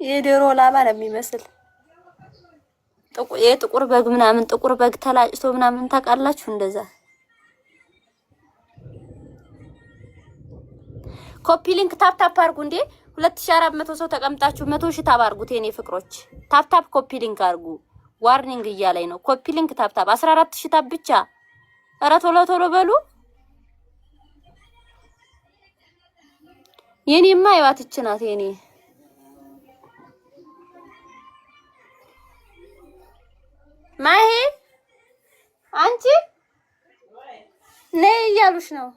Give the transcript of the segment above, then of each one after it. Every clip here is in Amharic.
የዶሮ ላባ ነው የሚመስል የጥቁር በግ ምናምን ጥቁር በግ ተላጭቶ ምናምን ታውቃላችሁ እንደዛ ኮፒ ሊንክ ታፕ ታፕ አርጉ እንዴ 2400 ሰው ተቀምጣችሁ 100 ሺህ ታብ አርጉት የኔ ፍቅሮች ታፕ ታፕ ኮፒ ሊንክ አርጉ ዋርኒንግ እያለኝ ነው ኮፒ ሊንክ ታፕ ታፕ 14000 ታብ ብቻ ኧረ ቶሎ ቶሎ በሉ የኔማ ይዋትች ናት የኔ ማሂ አንቺ ነይ እያሉሽ ነው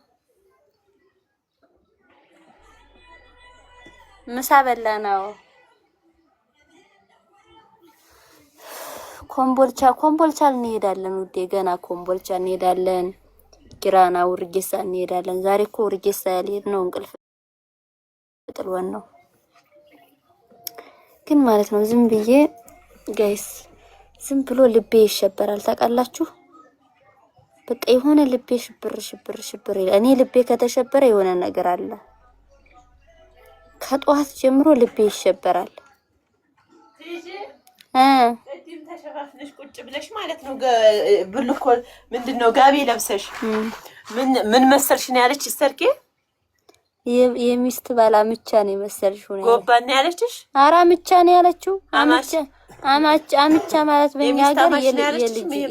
ምሳ በላናው ኮምቦልቻ እንሄዳለን ውዴ ገና ኮምቦልቻ እንሄዳለን ኪራና ውርጌሳ እንሄዳለን ዛሬ እኮ ውርጌሳ ያልሄድ ነው እንቅልፍ ጥልወን ነው ግን ማለት ነው ዝም ብዬ ጋይስ ዝም ብሎ ልቤ ይሸበራል ታውቃላችሁ በቃ የሆነ ልቤ ሽብር ይላል እኔ ልቤ ከተሸበረ የሆነ ነገር አለ ከጧት ጀምሮ ልቤ ይሸበራል እዲም ተሸፋፍነሽ ቁጭ ብለሽ ማለት ነው ብልኮ ምንድነው ጋቢ ለብሰሽ ምን መሰልሽ ነው ያለች ሰርኬ የሚስት ባላ ምቻ ነው መሰልሽ ነው ጎባና ያለችሽ አራ ምቻ ነው ያለችው አምቻ ማለት በእኛ ሀገር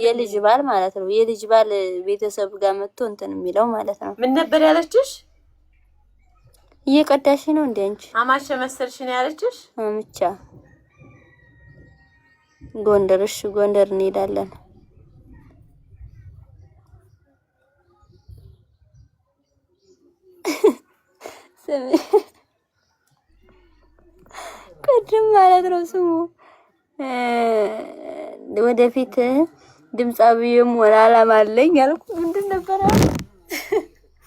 የልጅ ባል ማለት ነው የልጅ ባል ቤተሰብ ጋር መጥቶ እንትን የሚለው ማለት ነው ምን ነበር ያለችሽ እየቀዳሽ ነው እንዴ አንቺ አማቸ መሰልሽ ነው ያለችሽ አምቻ ጎንደርሽ ጎንደር እንሄዳለን ቀድም ማለት ነው ስሙ ወደፊት ድምጻዊም ወላ አላማለኝ ያልኩ ምንድን ነበር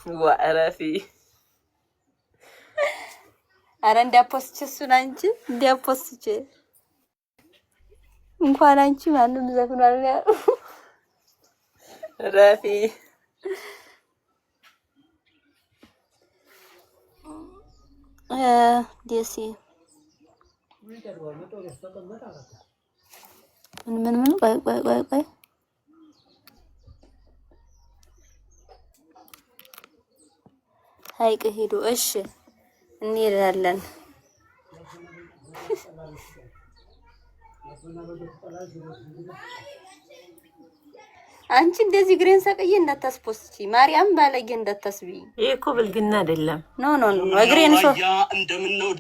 ወአረፊ አረ እንዲያፖስች እሱን አንቺ እንዲያፖስች እንኳን አንቺ ማንም ዘፍኗል ያለው ረፊ ደሲ ምን ቆይ ሀይቅ ሄዱ እሺ እንሄዳለን አንቺ እንደዚህ ግሬን ሰቀየ እንዳታስፖስቺ ማርያም ባለየ እንዳታስቢ ይሄ እኮ ብልግና አይደለም ኖ እግሬን ሶ እንደምነው